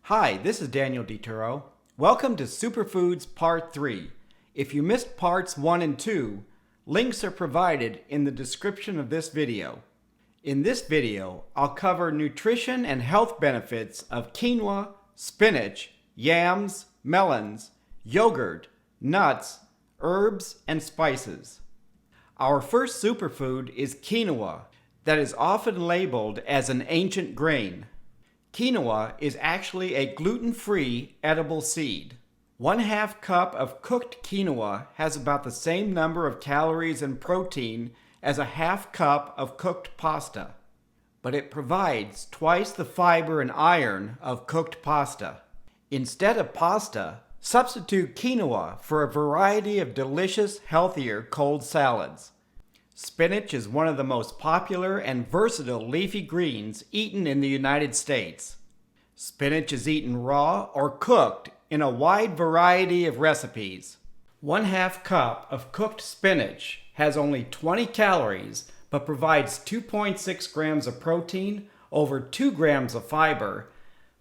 Hi, this is Daniel DiTuro. Welcome to Superfoods Part 3. If you missed Parts 1 and 2, links are provided in the description of this video. In this video, I'll cover nutrition and health benefits of quinoa, spinach, yams, melons, yogurt, nuts, herbs, and spices. Our first superfood is quinoa, that is often labeled as an ancient grain. Quinoa is actually a gluten-free edible seed. 1/2 cup of cooked quinoa has about the same number of calories and protein as a 1/2 cup of cooked pasta, but it provides twice the fiber and iron of cooked pasta. Instead of pasta, substitute quinoa for a variety of delicious, healthier cold salads. Spinach is one of the most popular and versatile leafy greens eaten in the United States. Spinach is eaten raw or cooked in a wide variety of recipes. 1/2 cup of cooked spinach has only 20 calories but provides 2.6 grams of protein, over 2 grams of fiber,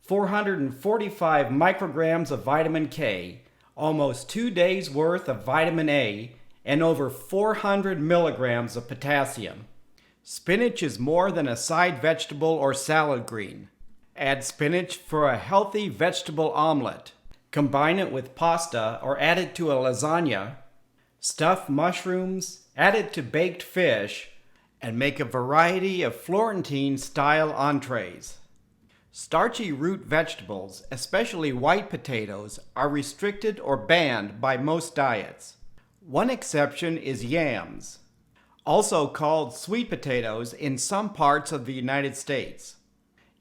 445 micrograms of vitamin K, almost 2 days worth of vitamin A, and over 400 milligrams of potassium. Spinach is more than a side vegetable or salad green. Add spinach for a healthy vegetable omelet. Combine it with pasta or add it to a lasagna. Stuff mushrooms, add it to baked fish, and make a variety of Florentine-style entrees. Starchy root vegetables, especially white potatoes, are restricted or banned by most diets. One exception is yams, also called sweet potatoes in some parts of the United States.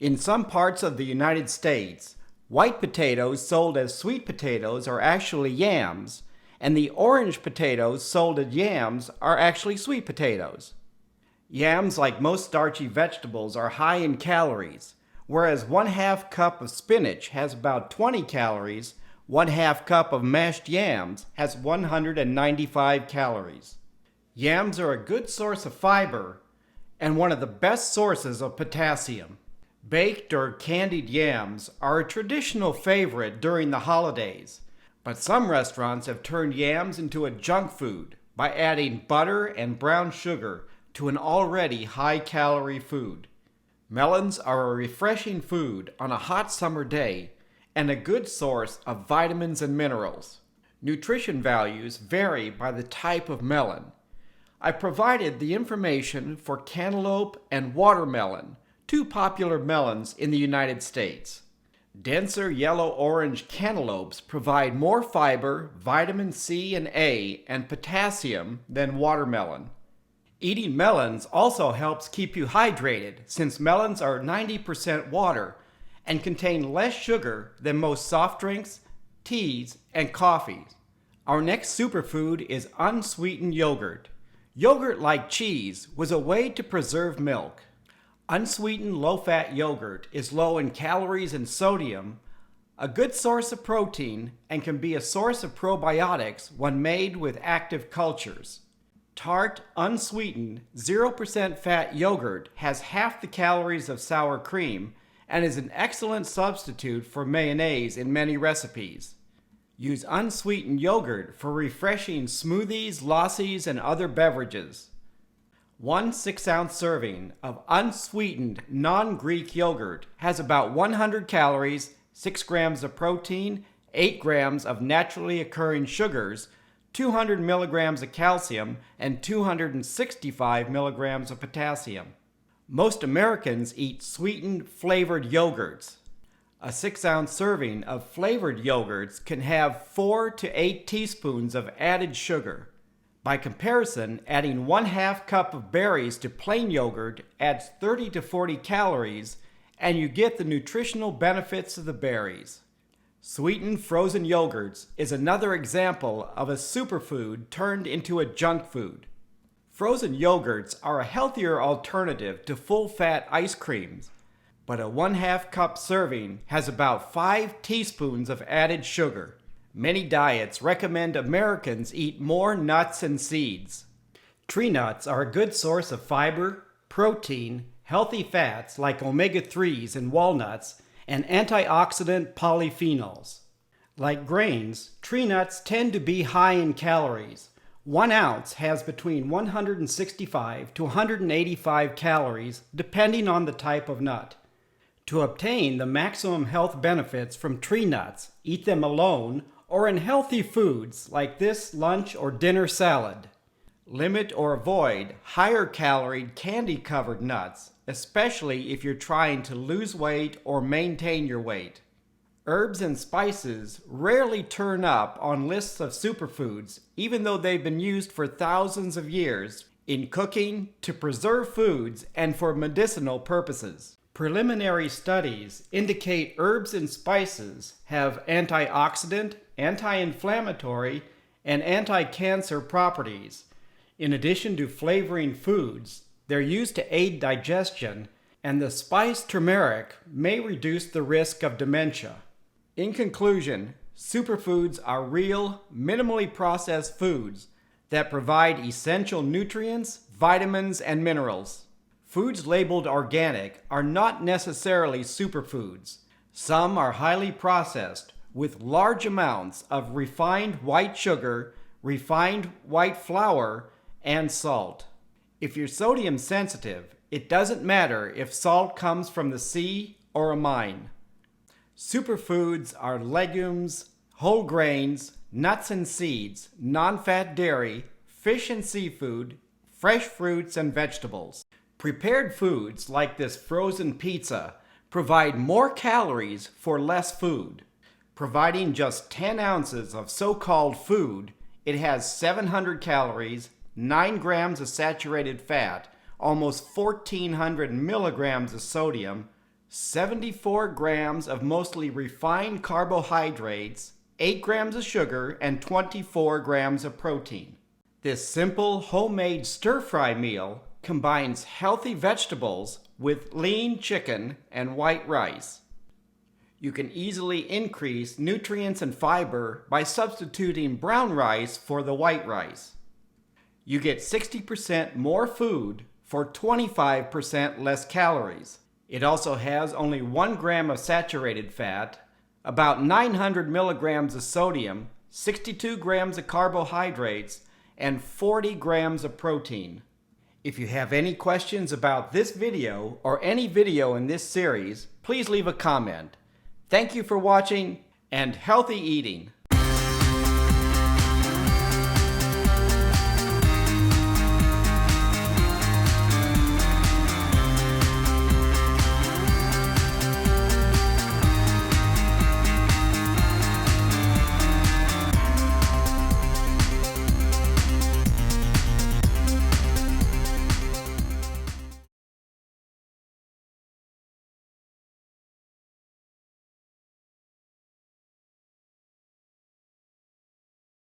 In some parts of the United States, white potatoes sold as sweet potatoes are actually yams, and the orange potatoes sold as yams are actually sweet potatoes. Yams, like most starchy vegetables, are high in calories, whereas 1/2 cup of spinach has about 20 calories. 1/2 cup of mashed yams has 195 calories. Yams are a good source of fiber and one of the best sources of potassium. Baked or candied yams are a traditional favorite during the holidays, but some restaurants have turned yams into a junk food by adding butter and brown sugar to an already high-calorie food. Melons are a refreshing food on a hot summer day and a good source of vitamins and minerals. Nutrition values vary by the type of melon. I provided the information for cantaloupe and watermelon, two popular melons in the United States. Denser yellow-orange cantaloupes provide more fiber, vitamin C and A, and potassium than watermelon. Eating melons also helps keep you hydrated, since melons are 90% water and contain less sugar than most soft drinks, teas, and coffees. Our next superfood is unsweetened yogurt. Yogurt, like cheese, was a way to preserve milk. Unsweetened low-fat yogurt is low in calories and sodium, a good source of protein, and can be a source of probiotics when made with active cultures. Tart, unsweetened, 0% fat yogurt has half the calories of sour cream and is an excellent substitute for mayonnaise in many recipes. Use unsweetened yogurt for refreshing smoothies, lassies, and other beverages. 1 6-ounce serving of unsweetened non-Greek yogurt has about 100 calories, 6 grams of protein, 8 grams of naturally occurring sugars, 200 milligrams of calcium, and 265 milligrams of potassium. Most Americans eat sweetened, flavored yogurts. A 6-ounce serving of flavored yogurts can have 4 to 8 teaspoons of added sugar. By comparison, adding 1/2 cup of berries to plain yogurt adds 30 to 40 calories, and you get the nutritional benefits of the berries. Sweetened frozen yogurts is another example of a superfood turned into a junk food. Frozen yogurts are a healthier alternative to full-fat ice creams, but a 1/2 cup serving has about 5 teaspoons of added sugar. Many diets recommend Americans eat more nuts and seeds. Tree nuts are a good source of fiber, protein, healthy fats like omega-3s in walnuts, and antioxidant polyphenols. Like grains, tree nuts tend to be high in calories. 1 ounce has between 165 to 185 calories depending on the type of nut. To obtain the maximum health benefits from tree nuts, eat them alone or in healthy foods like this lunch or dinner salad. Limit or avoid higher caloried candy-covered nuts, especially if you're trying to lose weight or maintain your weight. Herbs and spices rarely turn up on lists of superfoods, even though they've been used for thousands of years in cooking, to preserve foods, and for medicinal purposes. Preliminary studies indicate herbs and spices have antioxidant, anti-inflammatory, and anti-cancer properties. In addition to flavoring foods, they're used to aid digestion, and the spice turmeric may reduce the risk of dementia. In conclusion, superfoods are real, minimally processed foods that provide essential nutrients, vitamins, and minerals. Foods labeled organic are not necessarily superfoods. Some are highly processed with large amounts of refined white sugar, refined white flour, and salt. If you're sodium sensitive, it doesn't matter if salt comes from the sea or a mine. Superfoods are legumes, whole grains, nuts and seeds, non-fat dairy, fish and seafood, fresh fruits and vegetables. Prepared foods like this frozen pizza provide more calories for less food. Providing just 10 ounces of so-called food, it has 700 calories, 9 grams of saturated fat, almost 1,400 milligrams of sodium, 74 grams of mostly refined carbohydrates, 8 grams of sugar, and 24 grams of protein. This simple homemade stir-fry meal combines healthy vegetables with lean chicken and white rice. You can easily increase nutrients and fiber by substituting brown rice for the white rice. You get 60% more food for 25% less calories. It also has only 1 gram of saturated fat, about 900 milligrams of sodium, 62 grams of carbohydrates, and 40 grams of protein. If you have any questions about this video or any video in this series, please leave a comment. Thank you for watching, and healthy eating!